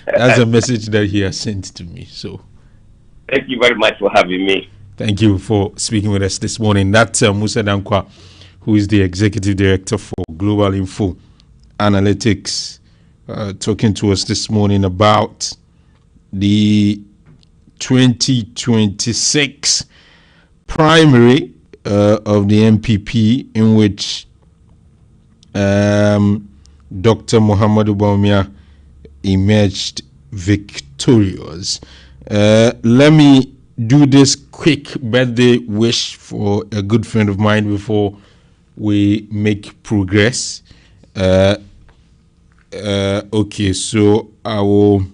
That's a message that he has sent to me. So, thank you very much for having me. Thank you for speaking with us this morning. That's Musa Dankwa, who is the Executive Director for Global Info Analytics, talking to us this morning about the 2026 primary of the MPP, in which Dr. Muhammadu Bawumia emerged victorious. Let me do this quick birthday wish for a good friend of mine before we make progress. Okay, so I will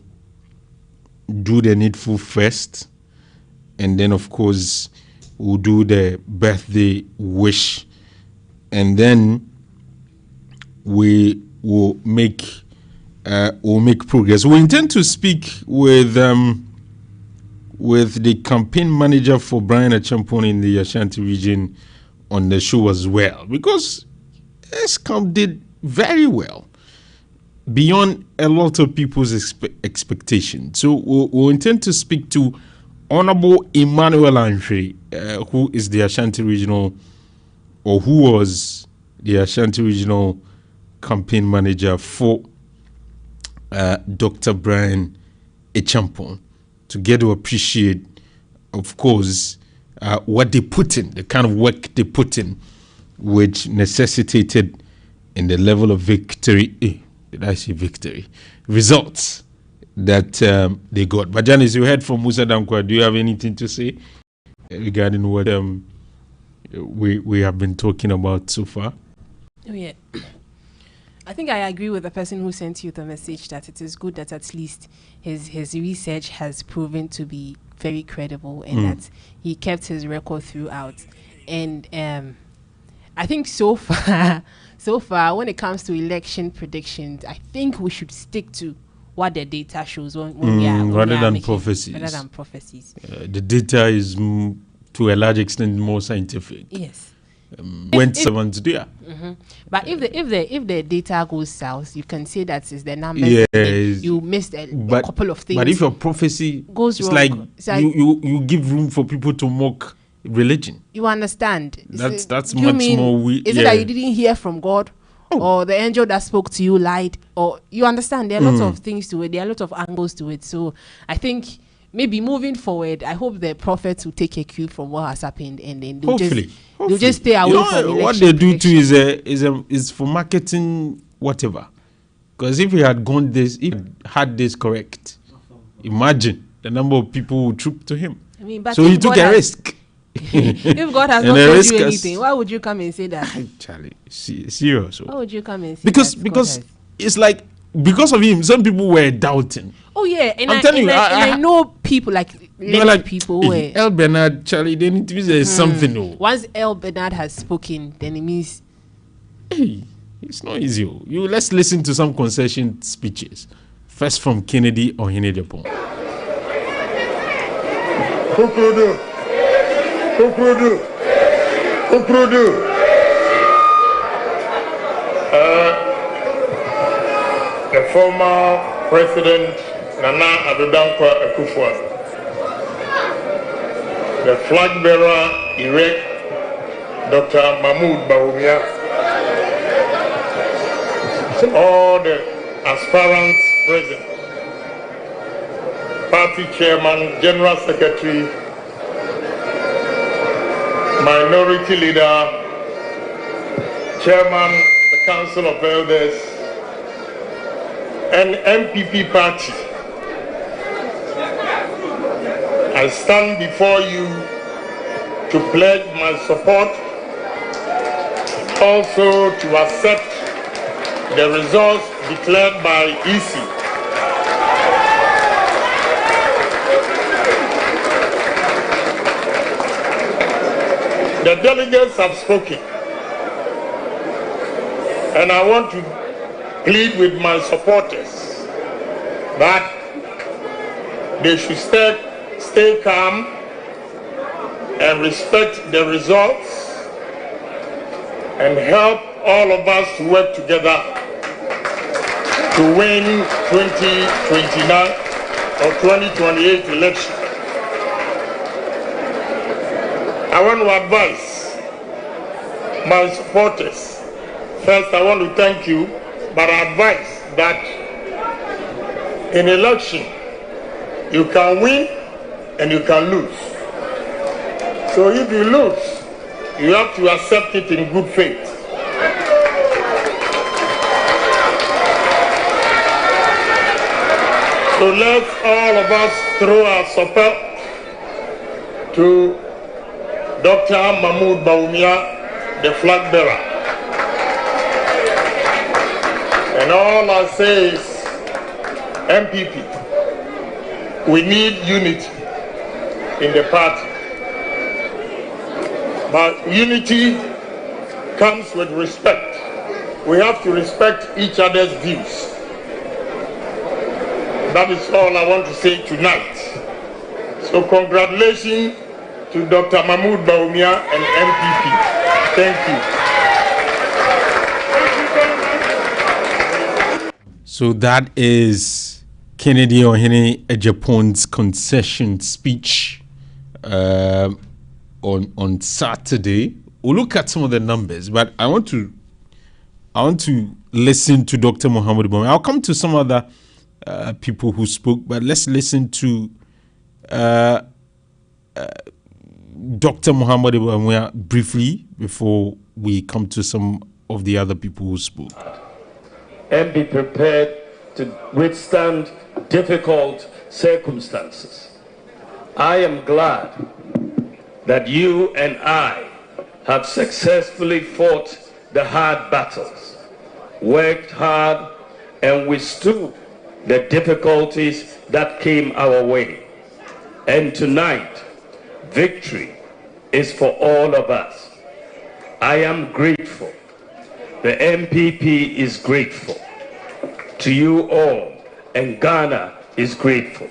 do the needful first, and then of course we'll do the birthday wish, and then we will make progress. We intend to speak with the campaign manager for Brian Acheampong in the Ashanti region on the show as well, because ESCAM did very well beyond a lot of people's expectations. So we'll intend to speak to Honorable Emmanuel Anhwe, who is the Ashanti regional, or who was the Ashanti regional campaign manager for Dr. Brian Acheampong, to get to appreciate, of course, what they put in, the kind of work they put in, which necessitated in the level of victory, did I say victory? Results that they got. But Janice, you heard from Musa Dankwa. Do you have anything to say regarding what we have been talking about so far? Oh, yeah. I think I agree with the person who sent you the message that it is good that at least his research has proven to be very credible, and that he kept his record throughout. And I think so far, when it comes to election predictions, I think we should stick to what the data shows rather than prophecies. The data is to a large extent more scientific. Yes. When someone's there. But if the data goes south, you can say that is the numbers. Yes. You missed a couple of things. But if your prophecy goes wrong, like you give room for people to mock religion. You understand? That's much more weird. Is it that you didn't hear from God? Or the angel that spoke to you lied? Or you understand? There are lots of things to it. There are lots of angles to it. So I think maybe moving forward, I hope the prophets will take a cue from what has happened, and then they'll just stay away from election. What they do too is for marketing, whatever. Because if he had had this correct, imagine the number of people who troop to him. I mean, but so he took a risk. If God has not told you anything, why would you come and say that? Charlie, serious. Why would you come and say because that? Because it's like, because of him, some people were doubting. Oh yeah, and I'm telling you, I know people like people who were El Bernard, Charlie. They need to be something. Once El Bernard has spoken, then it means it's not easy. Let's listen to some concession speeches. First from Kennedy or Hinediapong. The former President Nana Addo Dankwa Akufo-Addo, the flag bearer elect Dr. Mahmoud Bawumia, all the aspirants present, party chairman, general secretary, minority leader, chairman, the council of elders, and MPP party. I stand before you to pledge my support, also to accept the results declared by EC. The delegates have spoken, and I want to plead with my supporters that they should stay calm and respect the results and help all of us to work together to win 2029 or 2028 election. I want to advise my supporters. First, I want to thank you, but I advise that in election, you can win and you can lose. So if you lose, you have to accept it in good faith. So let's all of us throw our support to Dr. Mahmoud Bawumia, the flag bearer. And all I say is, MPP, we need unity in the party. But unity comes with respect. We have to respect each other's views. That is all I want to say tonight. So congratulations to Dr. Mahmoud Bawumia and MPP. Thank you. So that is Kennedy Ohene Ejapon's concession speech on Saturday. We'll look at some of the numbers, but I want to listen to Dr. Muhammad Bawumia. I'll come to some other people who spoke, but let's listen to Dr. Muhammad Bawumia briefly before we come to some of the other people who spoke. And be prepared to withstand difficult circumstances. I am glad that you and I have successfully fought the hard battles, worked hard, and withstood the difficulties that came our way. And tonight, victory is for all of us. I am grateful. The MPP is grateful to you all, and Ghana is grateful.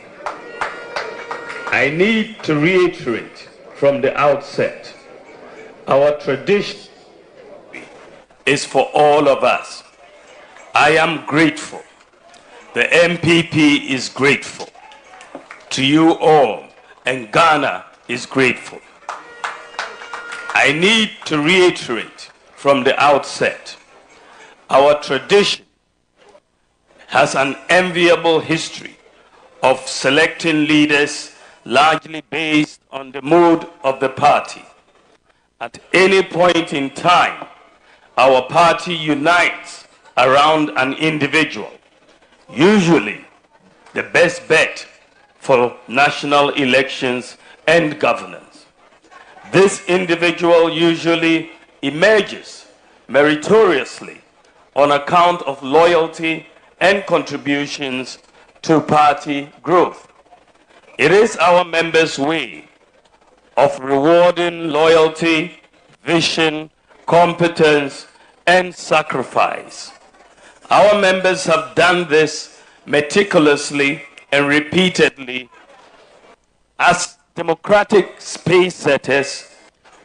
I need to reiterate from the outset, our tradition is for all of us. I am grateful. The MPP is grateful to you all, and Ghana is grateful. I need to reiterate from the outset, our tradition has an enviable history of selecting leaders largely based on the mood of the party. At any point in time, our party unites around an individual, usually the best bet for national elections and governance. This individual usually emerges meritoriously on account of loyalty and contributions to party growth. It is our members' way of rewarding loyalty, vision, competence, and sacrifice. Our members have done this meticulously and repeatedly. As democratic space setters,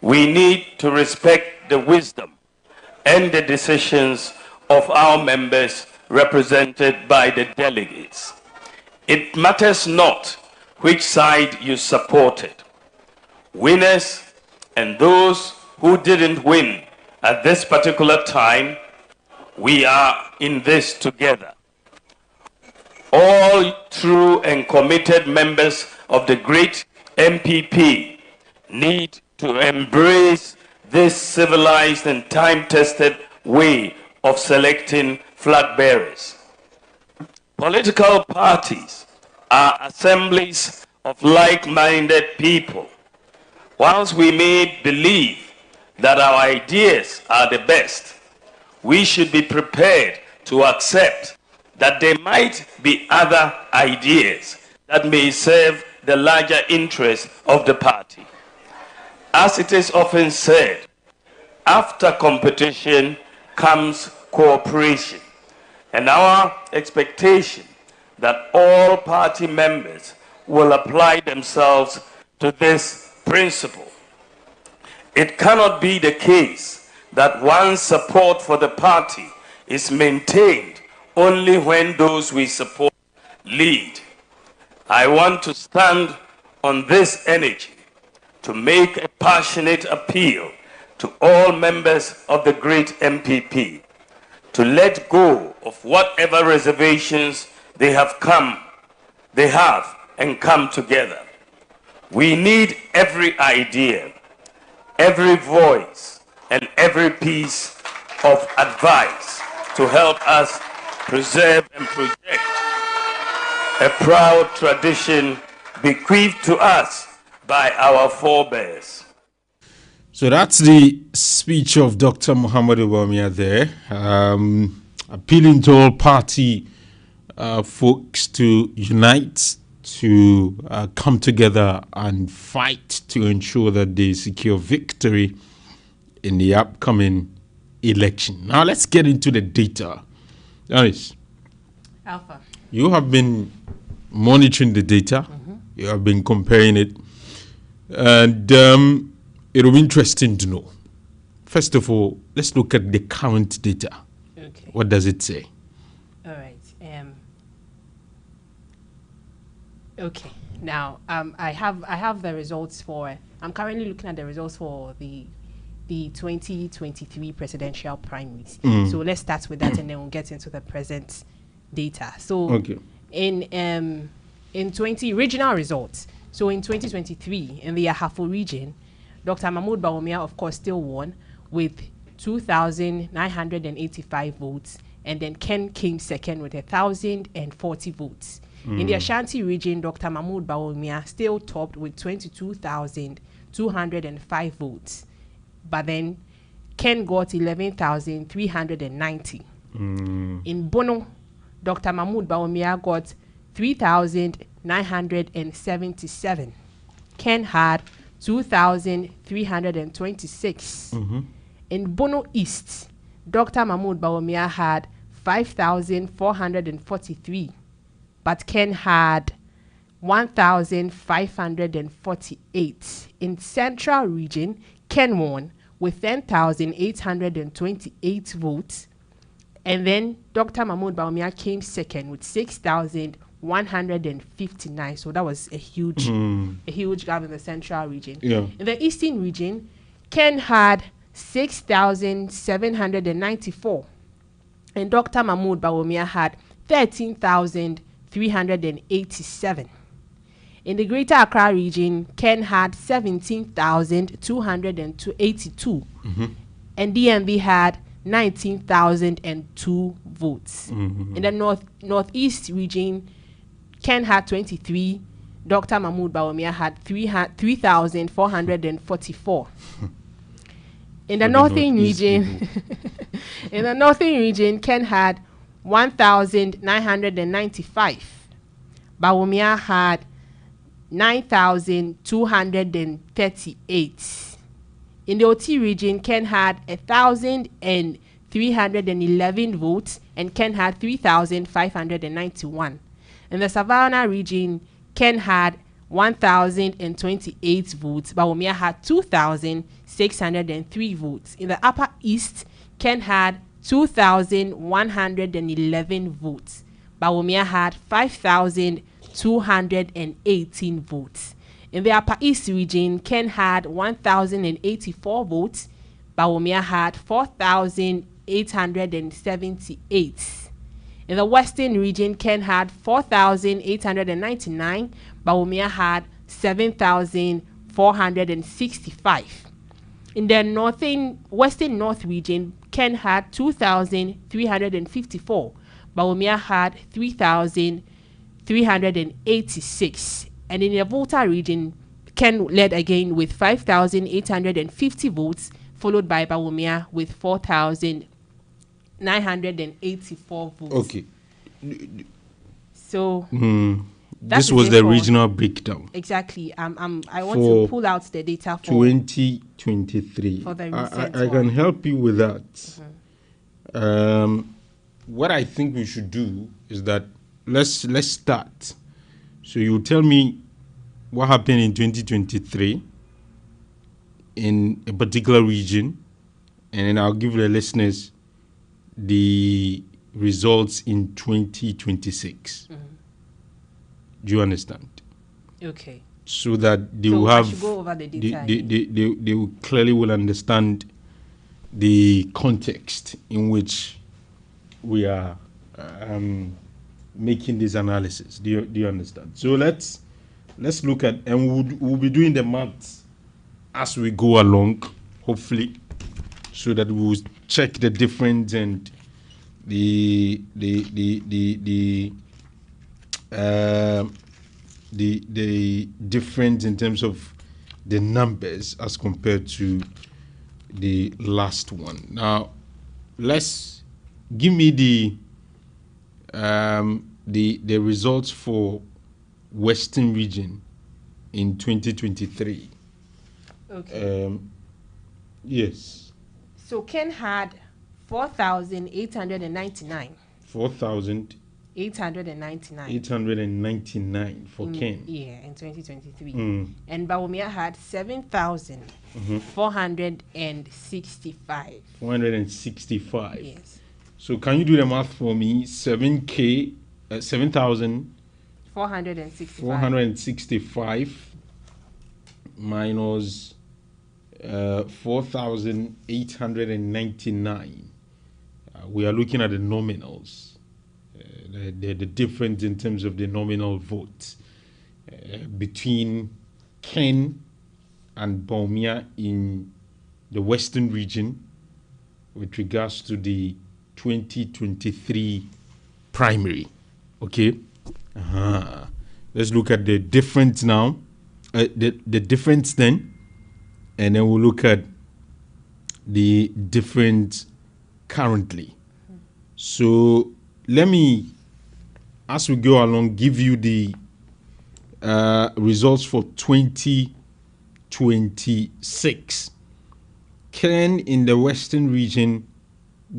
we need to respect the wisdom and the decisions of our members represented by the delegates. It matters not which side you supported. Winners and those who didn't win at this particular time, we are in this together. All true and committed members of the great MPP need to embrace this civilized and time-tested way of selecting flag bearers. Political parties are assemblies of like-minded people. Whilst we may believe that our ideas are the best, we should be prepared to accept that there might be other ideas that may serve the larger interest of the party. As it is often said, after competition comes cooperation, and our expectation that all party members will apply themselves to this principle. It cannot be the case that one's support for the party is maintained only when those we support lead. I want to stand on this energy to make a passionate appeal to all members of the great MPP to let go of whatever reservations they have and come together. We need every idea, every voice, and every piece of advice to help us preserve and project a proud tradition bequeathed to us by our forebears. So that's the speech of Dr. Muhammad Bawumia there, appealing to all party folks to unite, to come together and fight to ensure that they secure victory in the upcoming election. Now let's get into the data. Alice, Alpha. you have been monitoring the data. You have been comparing it. And it'll be interesting to know. First of all, let's look at the current data. Okay. What does it say? All right. Okay. Now, I have the results for. I'm currently looking at the results for the 2023 presidential primaries. So let's start with that, and then we'll get into the present data. So Okay. in 20 regional results. So in 2023, in the Ahafo region, Dr. Mahmoud Bawumia, of course, still won with 2,985 votes, and then Ken came second with 1,040 votes. In the Ashanti region, Dr. Mahmoud Bawumia still topped with 22,205 votes, but then Ken got 11,390. In Bono, Dr. Mahmoud Bawumia got 3,977. Ken had 2,326. In Bono East, Dr. Mahmoud Bawumia had 5,443, but Ken had 1,548. In Central Region, Ken won with 10,828 votes, and then Dr. Mahmoud Bawumia came second with 6,159. So that was a huge gap in the Central Region. Yeah. In the Eastern Region, Ken had 6,794, and Dr. Mahmoud Bawumia had 13,387. In the Greater Accra region, Ken had 17,282, and DMV had 19,002 votes. In the Northeast region, Ken had 23. Dr. Mahmoud Bawumia had 3,444. In the Northern region, Ken had 1,995. Bawumia had 9,238. In the OT region, Ken had 1,311 votes, and Ken had 3,591. In the Savannah region, Ken had 1,028 votes. Bawumia had 2,603 votes. In the Upper East, Ken had 2,111 votes. Bawumia had 5,218 votes. In the Upper East region, Ken had 1,084 votes. Bawumia had 4,878. In the Western region, Ken had 4,899. Bawumia had 7,465. In the Western North region, Ken had 2,354. Bawumia had 3,386. And in the Volta region, Ken led again with 5,850 votes, followed by Bawumia with 4,984 votes. Okay. So This was the regional breakdown. Exactly. I want to pull out the data for 2023. For the recent I can one. help you with that. What I think we should do is that let's start. So you tell me what happened in 2023 in a particular region, and then I'll give the listeners the results in 2026. Do you understand? Okay. So that they So will I have should go over the data they will clearly will understand the context in which we are making this analysis. Do you understand? So let's look at, and we'll be doing the maths as we go along, hopefully, so that we'll check the difference and the difference in terms of the numbers as compared to the last one. Now, let's give me the results for Western region in 2023. Okay. Yes. So Ken had 4,899. 4,899 899 for Ken. Yeah, in 2023. Mm. And Bawumia had 7,465. 465. Yes. So can you do the math for me? 7,465 minus 4,899. We are looking at the nominals. The difference in terms of the nominal votes between Ken and Bawumia in the Western region with regards to the 2023 primary. Okay? Let's look at the difference now. The difference then, and then we'll look at the difference currently. So let me, as we go along, give you the results for 2026. Ken in the Western region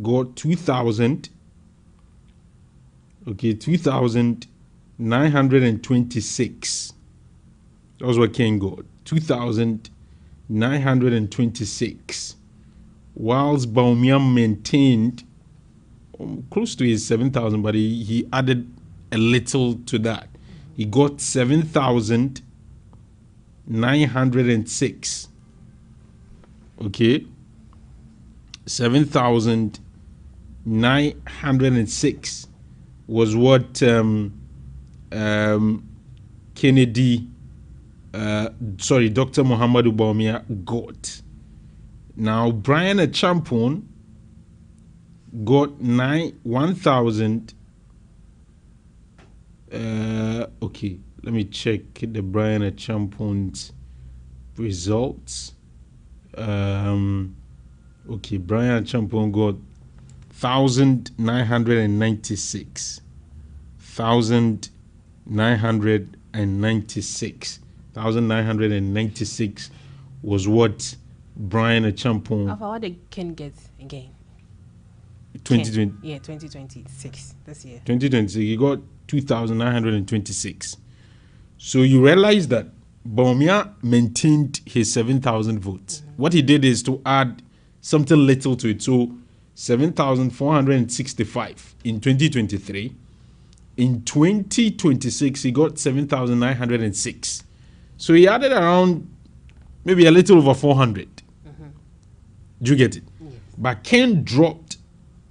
got 2,926. That was what Ken got, 2,926. Whilst Bawumia maintained close to his 7,000, but he added a little to that. He got 7,906. Okay, 7,906 was what Kennedy, Dr. Muhammadu Bawumia got. Now Brian Achampon got 1,000. Okay, let me check the Brian Achampon's results. Okay, Brian Achampon got 1,996. 1,996 was what Brian Achampon. Alpha, what did Ken get again? 2020. Yeah, 2026 this year. 2026, he got 2,926. So you realize that Bawumia maintained his 7,000 votes. What he did is to add something little to it. So 7,465 in 2023. In 2026, he got 7,906. So he added around maybe a little over 400. Do you get it? Yes. But Ken dropped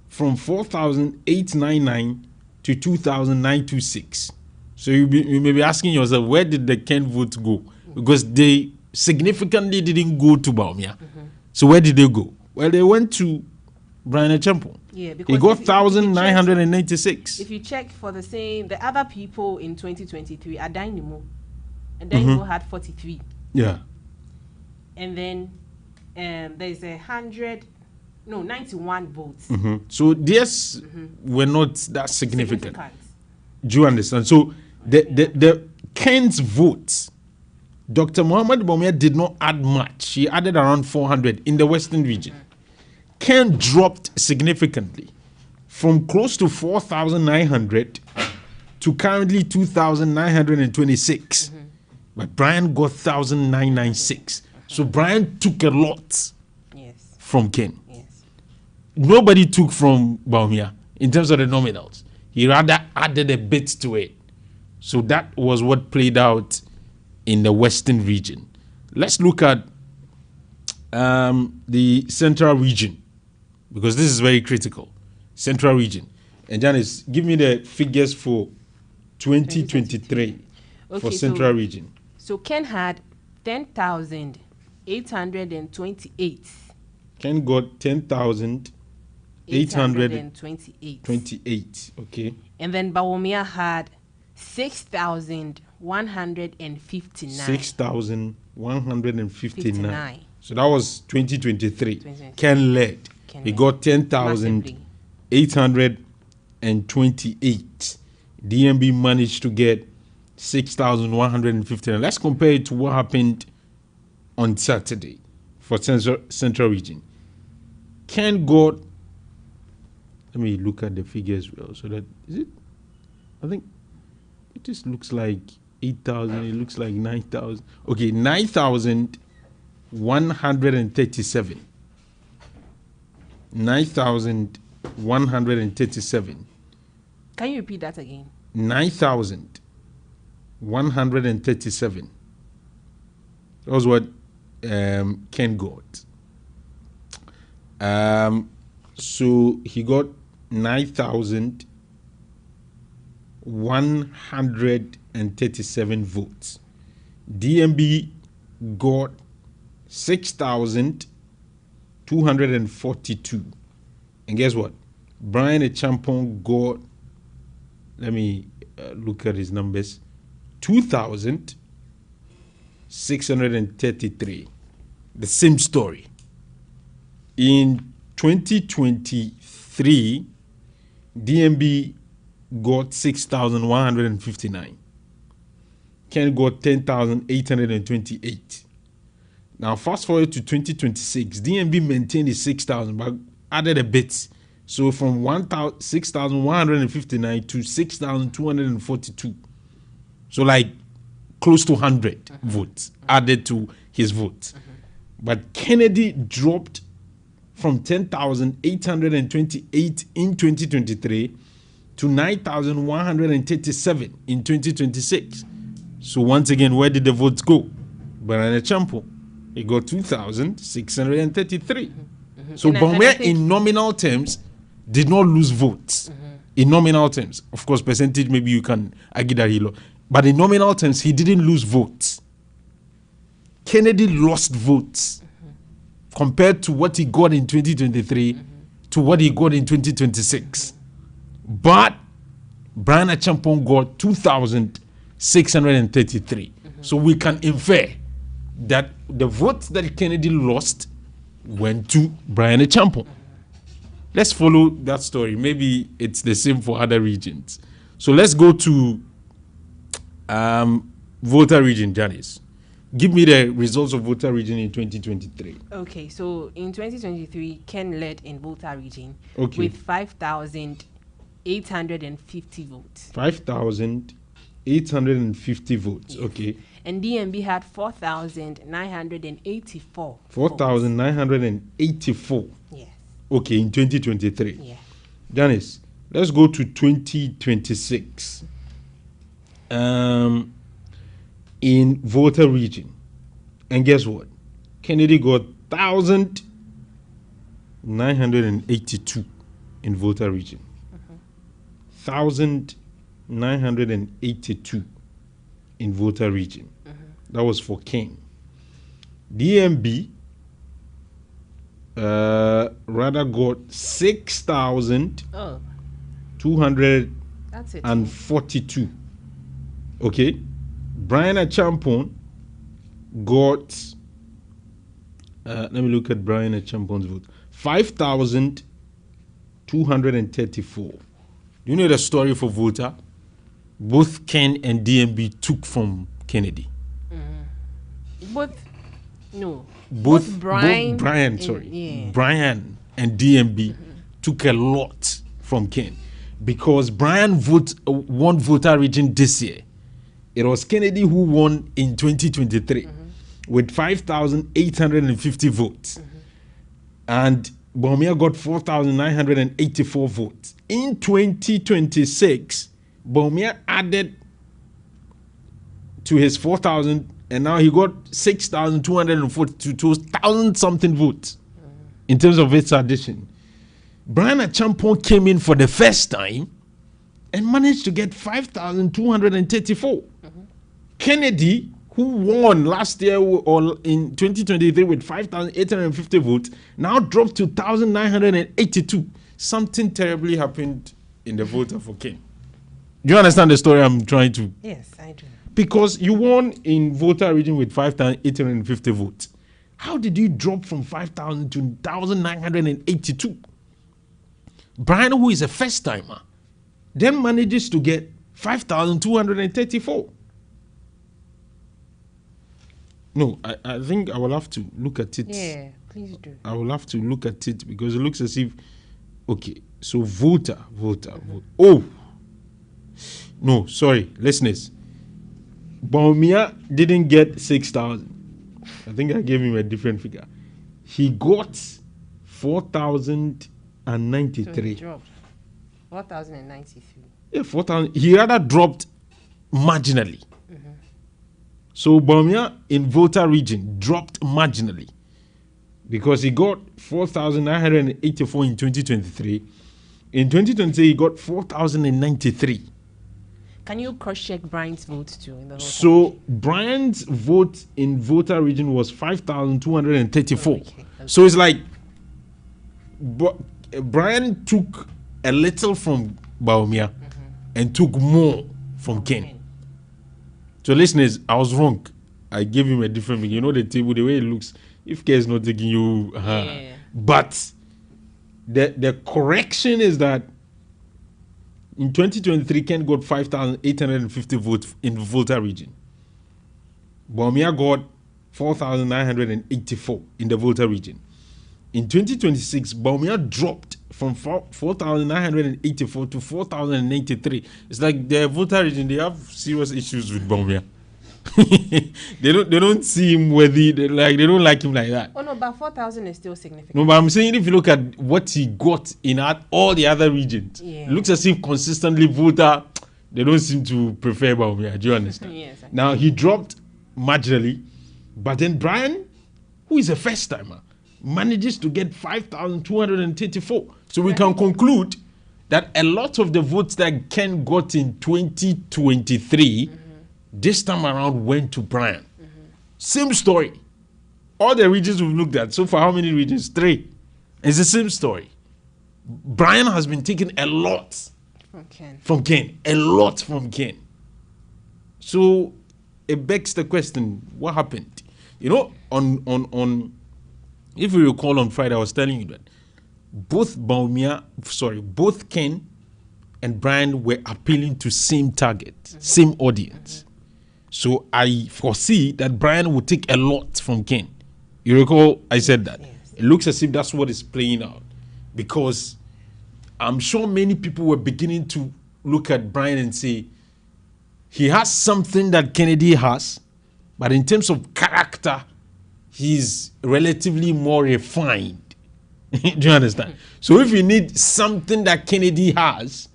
from 4,899 to 2,926. So you may be asking yourself, where did the Ken votes go? Because they significantly didn't go to Bawumia. So where did they go? Well, they went to Brian Achampon. Yeah, because he got 1,996. If you check for the other people in 2023, Adainimo had 43. Yeah. And then there's 91 votes. So theirs were not that significant. Do you understand? So the Ken's votes, Dr. Muhammad Bawumia did not add much. He added around 400 in the Western region. Ken dropped significantly from close to 4,900 to currently 2,926. But Brian got 1,996. So Brian took a lot from Ken. Yes. Nobody took from Bawumia. in terms of the nominals. He rather added a bit to it. So that was what played out in the Western region. Let's look at the Central region, because this is very critical. Central region. And Janice, give me the figures for 2023 for Central region. So Ken had 10,828. Ken got 10,828. Okay. And then Bawumia had 6,159. 6,159. So that was 2023. Ken led. He got 10,828. DMB managed to get 6,159. Let's compare it to what happened on Saturday for Central region. Ken got, let me look at the figures well. So that, is it? I think it just looks like 8,000. It looks like 9,000. Okay, 9,137. 9,137. Can you repeat that again? 9,137. That was what Ken got. So he got 9,137 votes. DMB got 6,242. And guess what? Brian Achampong got, let me look at his numbers, 2,633. The same story. In 2023, DMB got 6,159. Ken got 10,828. Now, fast forward to 2026, DMB maintained his 6,000, but added a bit. So from 6,159 to 6,242. So like close to 100 votes added to his vote. But Kennedy dropped from 10,828 in 2023 to 9,137 in 2026. So once again, where did the votes go? Brian Champo, he got 2,633. So Bawumia, in nominal terms, did not lose votes. In nominal terms, of course, percentage, maybe you can argue that he lost. But in nominal terms, he didn't lose votes. Kennedy lost votes compared to what he got in 2023 to what he got in 2026. But Brian Achampong got 2,633. So we can infer that the votes that Kennedy lost went to Brian Achampong. Let's follow that story. Maybe it's the same for other regions. So let's go to Volta region, Janice. Give me the results of Volta region in 2023. Okay, so in 2023, Ken led in Volta region with 5,850 votes. 5,850 votes, yes. Okay. And DMB had 4,984. 4,984. Yes. Okay, in 2023. Yeah. Janice, let's go to 2026. In Volta region. And guess what? Kennedy got 1,982 in Volta region. 1,982 in Volta region. That was for Ken. DMB rather got 6,242. Okay. Brian Achampong got, let me look at Brian Achampong's vote, 5,234. Do you know the story for Volta? Both Ken and DMB took from Kennedy. Both Brian and DMB took a lot from Ken, because Brian won Volta region this year. It was Kennedy who won in 2023 with 5,850 votes. And Bawumia got 4,984 votes. In 2026, Bawumia added to his 4,000, and now he got 6,242, 2,000 something votes in terms of its addition. Brian Achampong came in for the first time and managed to get 5,234. Kennedy, who won last year or in 2023 with 5,850 votes, now dropped to 1,982. Something terribly happened in the voter for Ken. Do you understand the story I'm trying to? Yes, I do. Because you won in voter region with 5,850 votes. How did you drop from 5,000 to 1,982? Brian, who is a first timer, then manages to get 5,234. No, I think I will have to look at it. Yeah, please do. I will have to look at it because it looks as if, okay, so vote. Oh, no, sorry, listeners. Bawumia didn't get 6,000. I think I gave him a different figure. He got 4,093. So he dropped 4,093. Yeah, 4,000. He rather dropped marginally. So Bawumia in voter region dropped marginally because he got 4,984 in 2023. In 2023, he got 4,093. Can you cross-check Brian's vote too? In the whole So Brian's vote in voter region was 5,234. Okay. So it's like Brian took a little from Bawumia and took more from Ken. So listeners, I was wrong. I gave him a different thing. You know the table, the way it looks. If Ken is not taking you, Yeah. But the correction is that in 2023, Ken got 5,850 votes in the voter region. Bawumia got 4,984 in the voter region. In 2026, Bawumia dropped from 4,984 to 4,093. It's like the voter region, they have serious issues with Bawumia. they don't see him worthy. They don't like him like that. Oh no, but 4,000 is still significant. No, but I'm saying if you look at what he got in all the other regions, Yeah. it looks as if consistently voter, they don't seem to prefer Bawumia. Do you understand? Yes, I Now he dropped marginally, but then Brian, who is a first timer, manages to get 5,234. So we can conclude that a lot of the votes that Ken got in 2023, this time around went to Brian. Same story. All the regions we've looked at, so far how many regions? 3. It's the same story. Brian has been taking a lot Okay. from Ken. A lot from Ken. So it begs the question, what happened? You know, on if you recall on Friday, I was telling you that both Ken and Brian were appealing to same target, same audience. So I foresee that Brian will take a lot from Ken. You recall I said that? Yes. It looks as if that's what is playing out. Because I'm sure many people were beginning to look at Brian and say, he has something that Kennedy has, but in terms of character, he's relatively more refined. Do you understand? So if you need something that Kennedy has,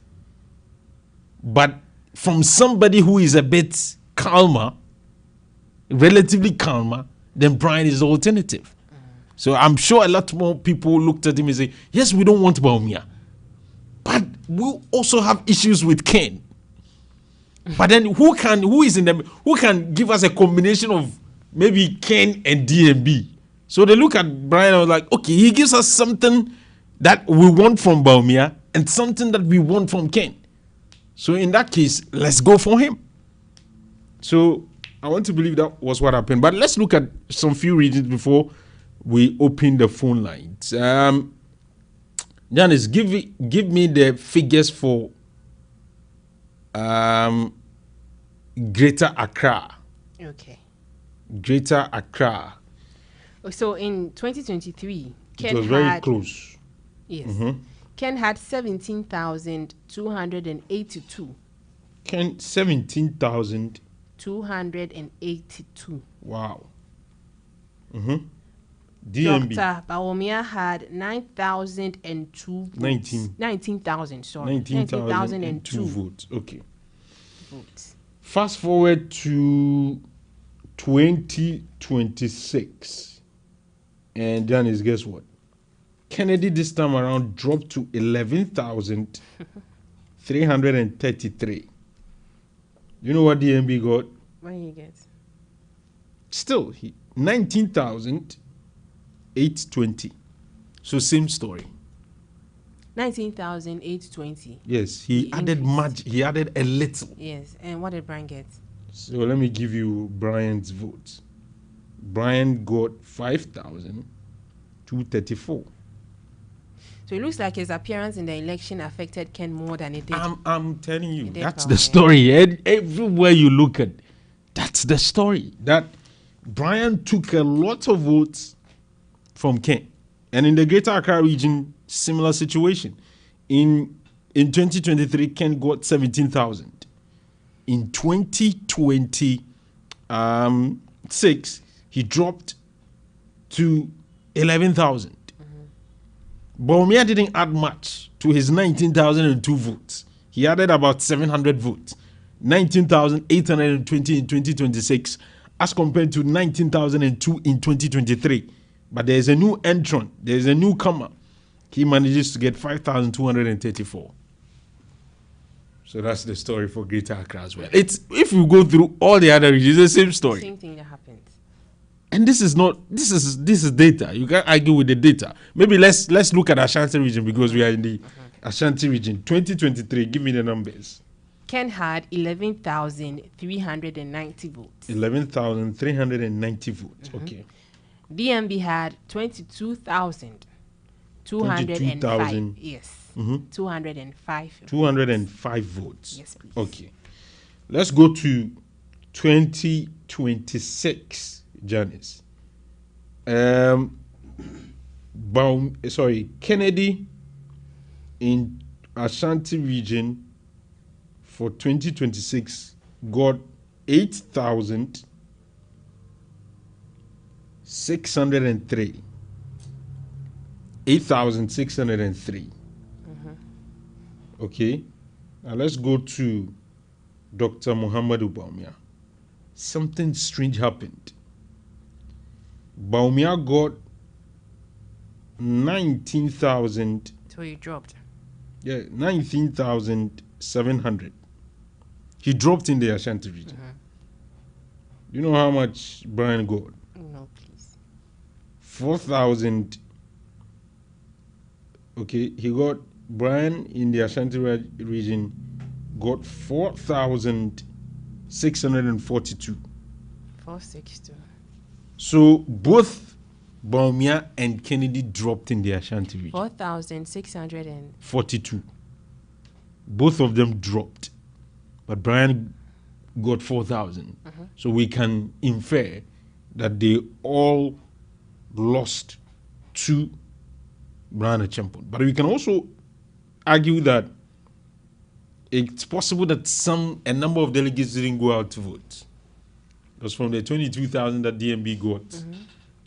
but from somebody who is a bit calmer, relatively calmer, then Brian is the alternative. So I'm sure a lot more people looked at him and say, yes, we don't want Bawumia, but we also have issues with Ken. But then who can give us a combination of maybe Ken and DMB? So they look at Brian and was like, okay, he gives us something that we want from Bawumia and something that we want from Ken. So in that case, let's go for him. So I want to believe that was what happened. But let's look at some few regions before we open the phone lines. Janice, give me the figures for Greater Accra. Okay. Greater Accra. So in 2023, Ken It was very had, close. Yes. Ken had 17,282. Ken, 17,000. 282. Wow. DMB. Dr. Bawumia had 9,002 votes. 19,000, sorry. 19,002 votes. Okay. Votes. Fast forward to 2026. And Janice, guess what? Kennedy this time around dropped to 11,333. You know what DMB got? What do you get? Still, 19,820. So same story. 19,820. Yes, he added much. He added a little. Yes, and what did Brian get? So let me give you Brian's votes. Brian got 5,234. So it looks like his appearance in the election affected Ken more than it did. I'm telling you, It did that's power, the story. Everywhere you look at, that's the story. That Brian took a lot of votes from Ken. And in the Greater Accra region, similar situation. In 2023, Ken got 17,000. In 2026, he dropped to 11,000. Bawumia didn't add much to his 19,002 votes. He added about 700 votes. 19,820 in 2026 as compared to 19,002 in 2023. But there's a new entrant. There's a newcomer. He manages to get 5,234. So that's the story for Greater Accra as well. It's, if you go through all the other regions, it's the same story. Same thing that happened. And this is data. You can't argue with the data. Maybe let's look at Ashanti region because we are in the Ashanti region. 2023, give me the numbers. Ken had 11,390 votes. 11,390 votes. Okay. DMB had 22,205. 22,000. Yes. 205. 205 votes. Yes, please. Okay. Let's go to 2026. Janice. Kennedy in Ashanti region for 2026 got 8,603. 8,603. Okay. Now let's go to Dr. Muhammadu Bawumia. Something strange happened. Bawumia got 19,000. So he dropped. Yeah, 19,700. He dropped in the Ashanti region. You know how much Brian got? No, please. 4,000. Okay, he got, Brian in the Ashanti region got 4,642. 462. So both Bawumia and Kennedy dropped in the Ashanti region. 4,642. Both of them dropped. But Brian got 4,000. So we can infer that they all lost to Brian Acheampong. But we can also argue that it's possible that a number of delegates didn't go out to vote. Because from the 22,000 that DMB got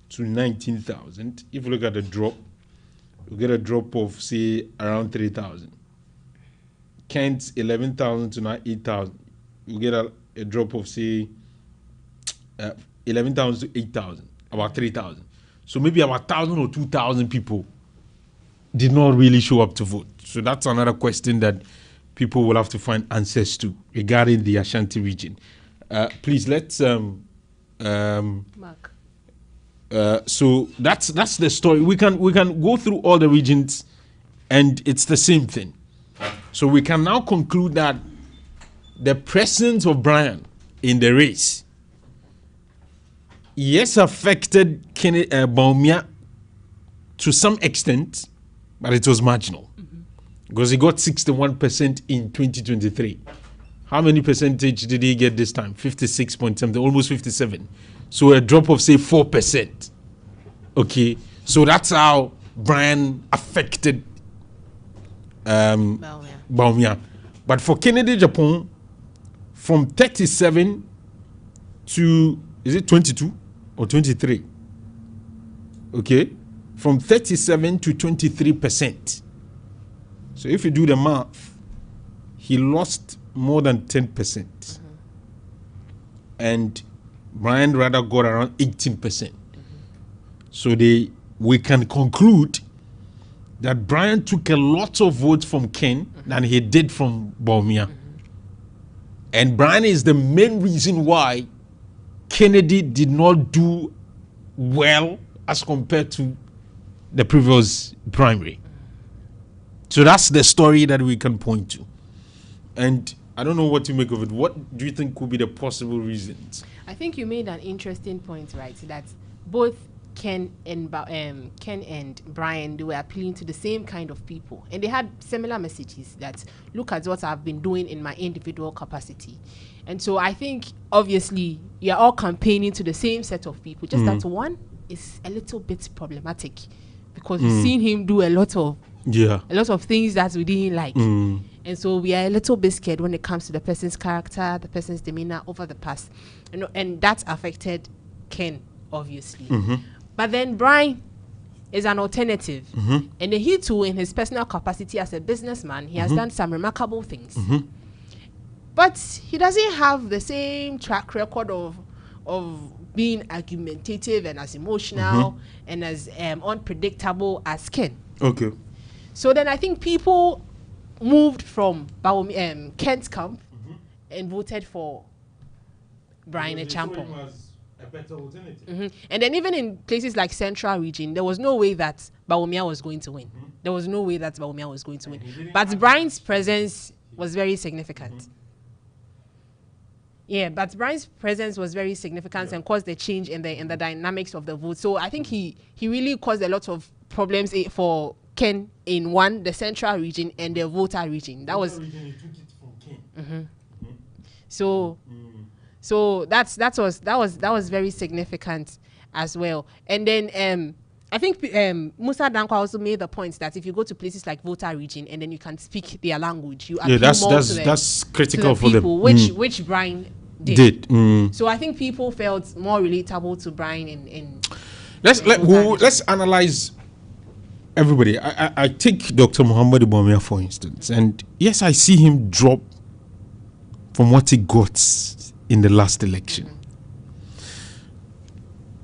to 19,000, if you look at the drop, you get a drop of, say, around 3,000. Kent's 11,000 to now 8,000. You get a drop of, say, 11,000 to 8,000, about 3,000. So maybe about 1,000 or 2,000 people did not really show up to vote. So that's another question that people will have to find answers to regarding the Ashanti region. Please let's Mark. so that's the story. We can go through all the regions and it's the same thing. So we can now conclude that the presence of Brian in the race, yes, affected Bawumia to some extent, but it was marginal. Because he got 61% in 2023. How many percentage did he get this time? 56 point something, almost 57. So a drop of, say, 4%. Okay, so that's how Brian affected Bawumia. But for Kennedy Acheampong, from 37 to, is it 22 or 23? okay, from 37 to 23%. So if you do the math, he lost more than 10%. And Brian rather got around 18%. So we can conclude that Brian took a lot of votes from Ken than he did from Bawumia. And Brian is the main reason why Kennedy did not do well as compared to the previous primary. So that's the story that we can point to. And I don't know what to make of it. What do you think could be the possible reasons? I think you made an interesting point, right? That both Ken and Brian, they were appealing to the same kind of people, and they had similar messages that look at what I've been doing in my individual capacity. And so I think obviously you're all campaigning to the same set of people, just that one is a little bit problematic because we've seen him do a lot of things that we didn't like. And so we are a little bit scared when it comes to the person's character, the person's demeanor over the past. And that affected Ken, obviously. But then Brian is an alternative. And he too, in his personal capacity as a businessman, he has done some remarkable things. But he doesn't have the same track record of being argumentative and as emotional and as unpredictable as Ken. Okay. So then I think people moved from Kent's camp and voted for Brian Achampong. A better alternative. And then even in places like Central Region, there was no way that Bawumia was going to win. There was no way that Bawumia was going to win. But Brian's presence was very significant. Yeah, but Brian's presence was very significant and caused the change in the dynamics of the vote. So I think he really caused a lot of problems for Ken in the Central Region and the Volta region. That was. He took it from Ken. So that was very significant as well. And then I think Musa Dankwa also made the point that if you go to places like Volta region and then you can speak their language, you appeal more to that's critical to the for people, them. which Brian did. So I think people felt more relatable to Brian in let's analyze everybody. I take Dr. Muhammad Bawumia for instance, and yes, I see him drop from what he got in the last election.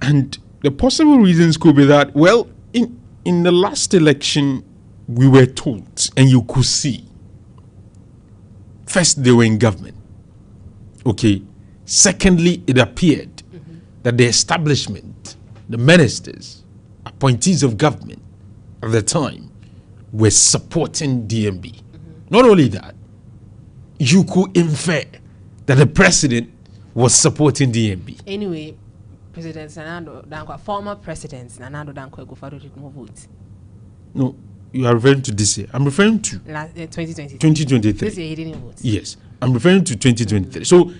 And the possible reasons could be that, well, in the last election, we were told, and you could see, first, they were in government. Okay. Secondly, it appeared that the establishment, the ministers, appointees of government at the time, were supporting DMB. Not only that, you could infer that the president was supporting DMB. Anyway, President Nana Addo Dankwa, former President Nana Addo Dankwa Akufo-Addo did not vote. No, you are referring to this year. I'm referring to 2023. 2023. This year he didn't vote. Yes, I'm referring to 2023. So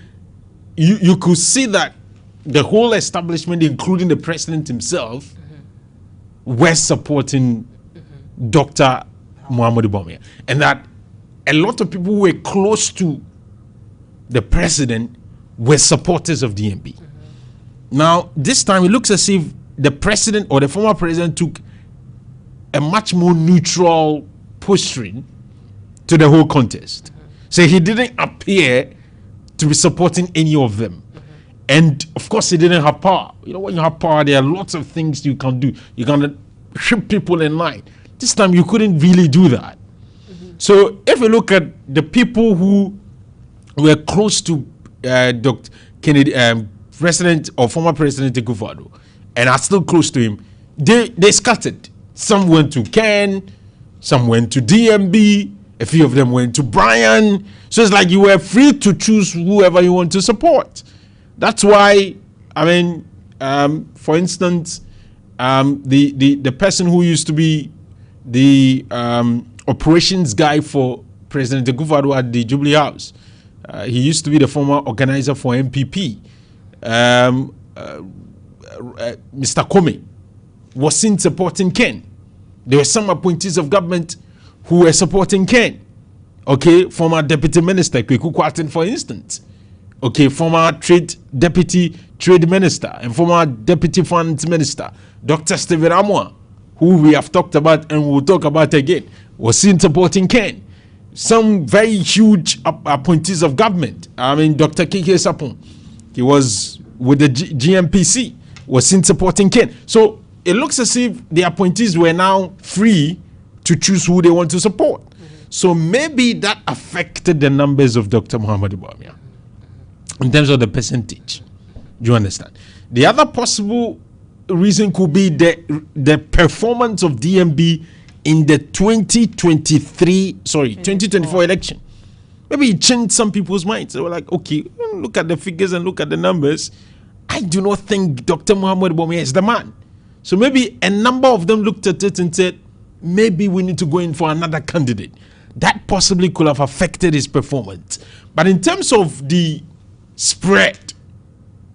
you could see that the whole establishment, including the president himself, were supporting Dr. Muhammad Bawumia, and that a lot of people who were close to the president were supporters of DMB. Now, this time it looks as if the president or the former president took a much more neutral posturing to the whole contest. So he didn't appear to be supporting any of them. And of course, he didn't have power. You know, when you have power, there are lots of things you can do. You can ship people in line. This time you couldn't really do that. So if you look at the people who were close to Dr. Kennedy, President or former President Akufo-Addo, and are still close to him, they scattered. Some went to Ken, some went to DMB, a few of them went to Brian. So it's like you were free to choose whoever you want to support. That's why, I mean, for instance, the person who used to be the operations guy for President Akufo-Addo at the Jubilee House, he used to be the former organizer for MPP. Mr. Kome was seen supporting Ken. There were some appointees of government who were supporting Ken. Okay, former Deputy Minister Kweku Kwarteng, for instance, Okay, former deputy trade minister and former deputy finance minister, Dr. Stephen Amwa, who we have talked about and we'll talk about again, was seen supporting Ken. Some very huge appointees of government. I mean, Dr. Keke Sapon, he was with the GMPC, was seen supporting Ken. So it looks as if the appointees were now free to choose who they want to support. So maybe that affected the numbers of Dr. Muhammad Bawumia in terms of the percentage. Do you understand? The other possible reason could be the performance of DMB in the 2024 election. Maybe it changed some people's minds. They were like, okay, look at the figures and look at the numbers. I do not think Dr. Muhammad Bawumia is the man. So maybe a number of them looked at it and said, maybe we need to go in for another candidate. That possibly could have affected his performance. But in terms of the spread,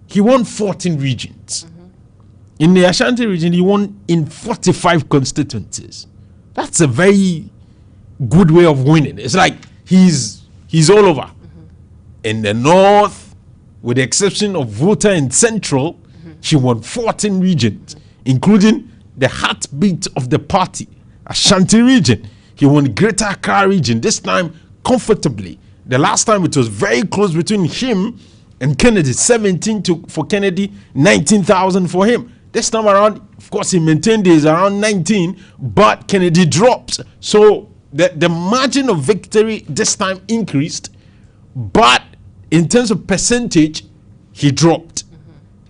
he won 14 regions. In the Ashanti region, he won in 45 constituencies. That's a very good way of winning. It's like he's all over. In the north, with the exception of Volta and Central, he won 14 regions, including the heartbeat of the party, Ashanti region. He won Greater Accra region, this time comfortably. The last time it was very close between him and Kennedy, 17 for Kennedy, 19,000 for him. This time around, of course, he maintained his around 19, but Kennedy dropped. So the margin of victory this time increased, but in terms of percentage, he dropped.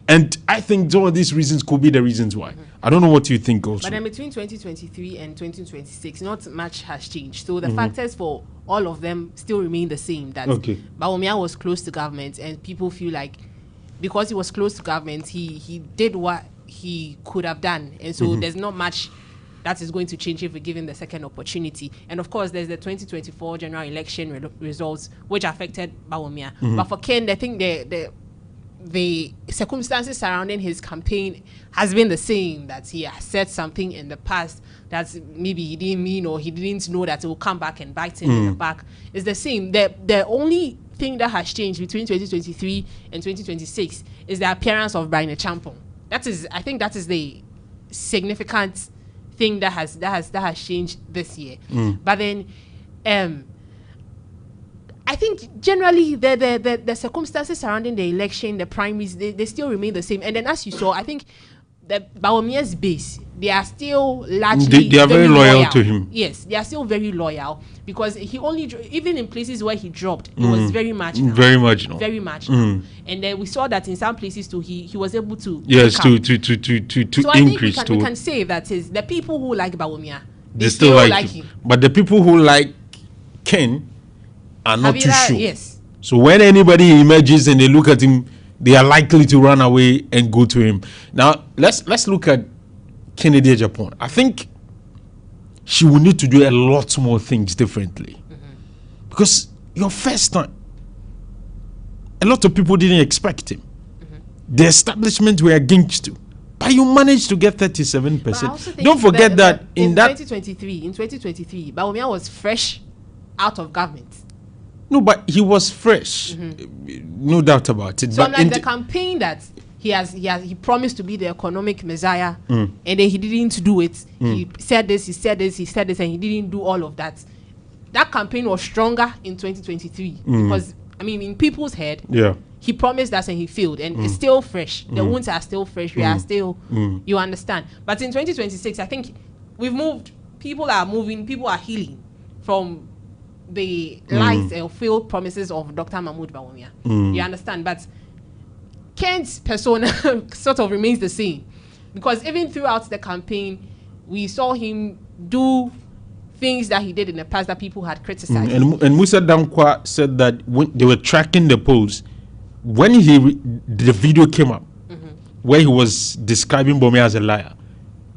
And I think some of these reasons could be the reasons why. I don't know what you think also. But then between 2023 and 2026, not much has changed. So the factors for all of them still remain the same. That Bawumia was close to government, and people feel like because he was close to government, he did what he could have done. And so there's not much that is going to change if we give him the second opportunity. And of course, there's the 2024 general election results, which affected Bawumia. But for Ken, I think the circumstances surrounding his campaign has been the same, that he has said something in the past that maybe he didn't mean, or he didn't know that it will come back and bite him in the back. It's the same. The only thing that has changed between 2023 and 2026 is the appearance of Brian Champong. I think that is the significant thing that has changed this year. But then I think generally the circumstances surrounding the election, the primaries, they still remain the same. And then as you saw, I think the Bawumia's base, they are still largely they are very loyal to him. Yes, they are still very loyal, because he only even in places where he dropped, it was very marginal. Very marginal. Very marginal. And then we saw that in some places too, he was able to to so increase. I think we can say that is the people who like Bawumia, they still like him. But the people who like Ken are not too sure. Yes. So when anybody emerges and they look at him, they are likely to run away and go to him. Now let's look at Kennedy Japan. I think she will need to do a lot more things differently, because your first time, a lot of people didn't expect him. The establishment were against you, but you managed to get 37%. Don't forget that in 2023, Bawumia was fresh out of government. No, but he was fresh, no doubt about it. So but like the campaign that he promised to be the economic messiah, and then he didn't do it. He said this, and he didn't do all of that. That campaign was stronger in 2023 because, I mean, in people's head, he promised us and he failed, and it's still fresh. The wounds are still fresh. We are still, you understand. But in 2026, I think we've moved. People are moving. People are healing from the lies and failed promises of Dr. Mahmoud Bawumia. You understand? But Ken's persona sort of remains the same, because even throughout the campaign, we saw him do things that he did in the past that people had criticized. And Musa Dankwa said that when they were tracking the polls, when the video came up where he was describing Bawumia as a liar,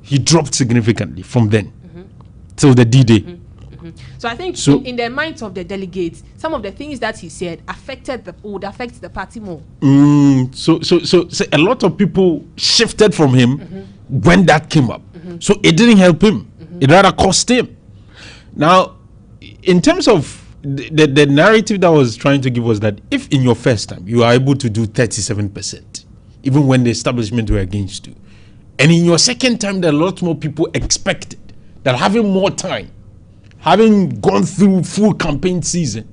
he dropped significantly from then till the D-Day. So I think in the minds of the delegates, some of the things that he said would affect the party more. So a lot of people shifted from him when that came up. So it didn't help him. It rather cost him. Now, in terms of the narrative that I was trying to give was that if in your first time you are able to do 37%, even when the establishment were against you, and in your second time there are a lot more people expected that having more time, having gone through full campaign season,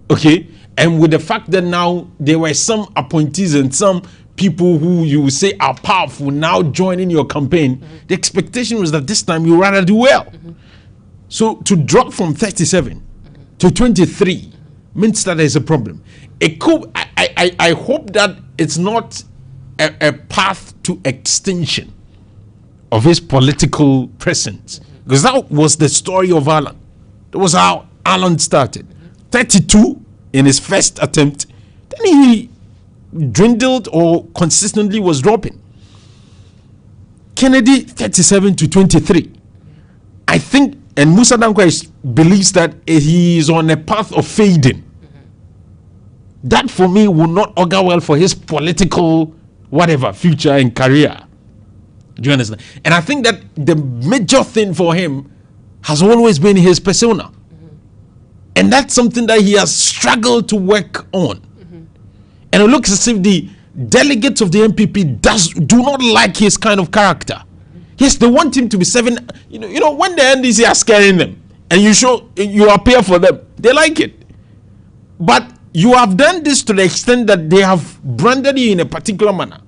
okay, and with the fact that now there were some appointees and some people who you say are powerful now joining your campaign, the expectation was that this time you rather do well. So to drop from 37 to 23 means that there's a problem. It could, I hope that it's not a path to extinction of his political presence, because that was the story of Alan. That was how Alan started. 32 in his first attempt, then he dwindled or consistently was dropping. Kennedy 37 to 23. I think, and Musa Dankwa believes that he is on a path of fading. That for me will not augur well for his political whatever future and career. Do you understand? And I think that the major thing for him has always been his persona. And that's something that he has struggled to work on. And it looks as if the delegates of the NPP do not like his kind of character. Yes, they want him to be serving. You know, when the NDC are scaring them and you appear for them, they like it. But you have done this to the extent that they have branded you in a particular manner.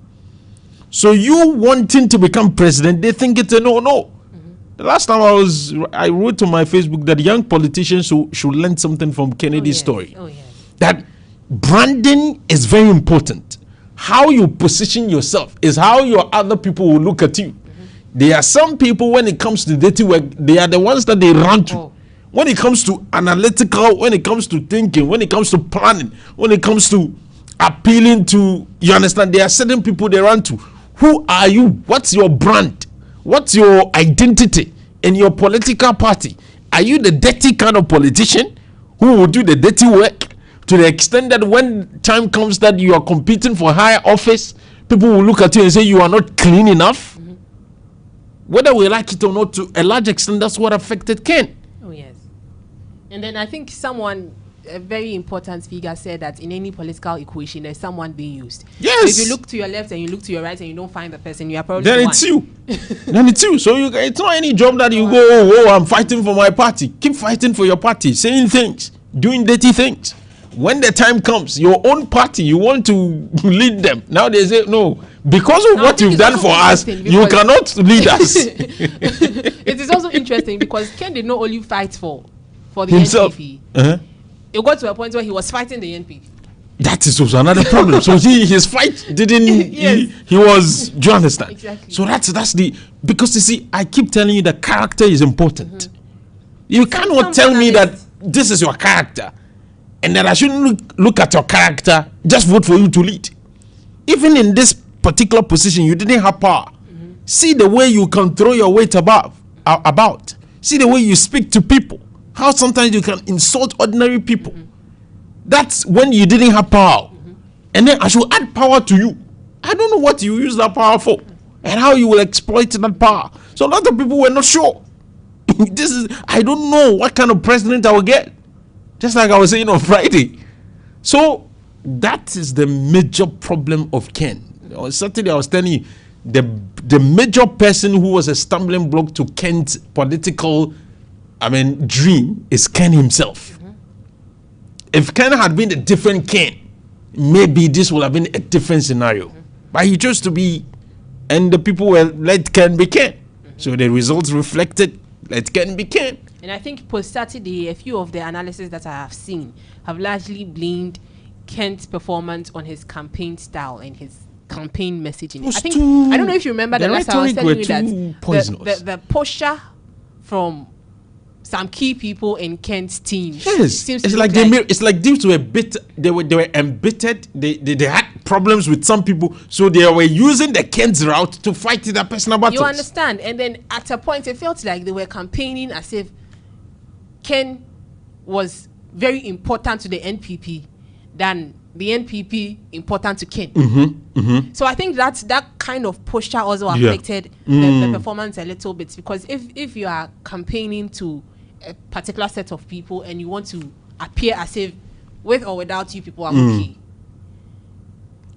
So you wanting to become president, they think it's a no. The last time I wrote on my Facebook that young politicians should learn something from Kennedy's story. Oh, yes. That branding is very important. How you position yourself is how your other people will look at you. There are some people, when it comes to dirty work, they are the ones that they run to. When it comes to analytical, when it comes to thinking, when it comes to planning, when it comes to appealing to, you understand, there are certain people they run to. Who are you? What's your brand? What's your identity in your political party? Are you the dirty kind of politician who will do the dirty work to the extent that when time comes that you are competing for higher office, people will look at you and say you are not clean enough? Whether we like it or not, to a large extent, that's what affected Ken. Oh, yes. And then I think a very important figure said that in any political equation, there's someone being used. Yes. So if you look to your left and you look to your right and you don't find the person, you are probably then it's you. Then it's you. So it's not any job that you go, oh, I'm fighting for my party. Keep fighting for your party, saying things, doing dirty things. When the time comes, your own party, you want to lead them. Now they say, no, because of what you've done for us, you cannot lead us. It is also interesting because Ken did not only fight for the himself. NPP. It got to a point where he was fighting the NPP. That is also another problem. So his fight didn't. Yes. He was. Do you understand? Exactly. So that's the, because you see, I keep telling you that character is important. You cannot tell me that this is your character, and that I shouldn't look at your character, just vote for you to lead. Even in this particular position, you didn't have power. See the way you can throw your weight about. See the way you speak to people. How sometimes you can insult ordinary people. That's when you didn't have power. And then I should add power to you. I don't know what you use that power for and how you will exploit that power. So a lot of people were not sure. I don't know what kind of president I will get. Just like I was saying on Friday. So that is the major problem of Ken. On Saturday I was telling you, the major person who was a stumbling block to Ken's political dream is Ken himself. If Ken had been a different Ken, maybe this would have been a different scenario. But he chose to be, and the people were let Ken be Ken. So the results reflected, let Ken be Ken. And I think post-Saturday, a few of the analysis that I have seen have largely blamed Ken's performance on his campaign style and his campaign messaging. I don't know if you remember the last time I was telling you that the posture from some key people in Kent's team. Yes, it's like these were bitter. They were embittered. They had problems with some people, so they were using the Kent's route to fight their personal battles. You understand? And then at a point, it felt like they were campaigning as if Ken was very important to the NPP than the NPP important to Ken. So I think that kind of posture also affected the performance a little bit, because if you are campaigning to a particular set of people and you want to appear as if with or without you people I'm okay.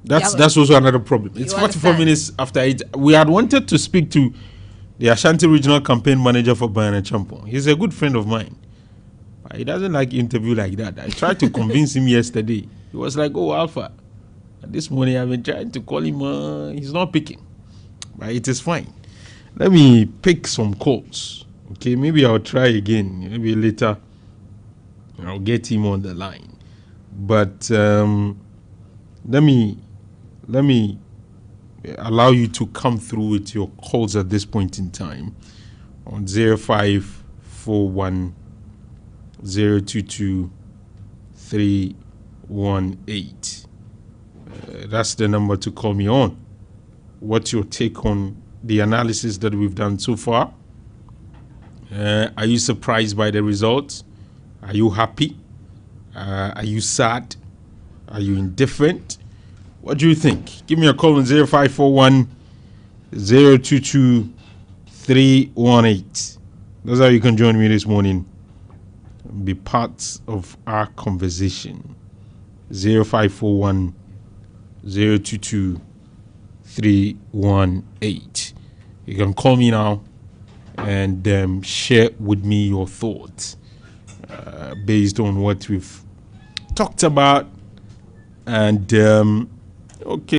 That's also another problem. It's 44 minutes after 8. We had wanted to speak to the Ashanti Regional Campaign Manager for Bayana Champon. He's a good friend of mine. But he doesn't like interview like that. I tried to convince him yesterday. He was like, oh, Alpha. And this morning I've been trying to call him. He's not picking. But it is fine. Let me pick some calls. Okay, maybe I'll try again. Maybe later I'll get him on the line. But let me allow you to come through with your calls at this point in time on 0541 022 318. That's the number to call me on. What's your take on the analysis that we've done so far? Are you surprised by the results? Are you happy? Are you sad? Are you indifferent? What do you think? Give me a call on 0541 022 318. That's how you can join me this morning. Be part of our conversation. 0541 022 318. You can call me now and share with me your thoughts based on what we've talked about. And okay.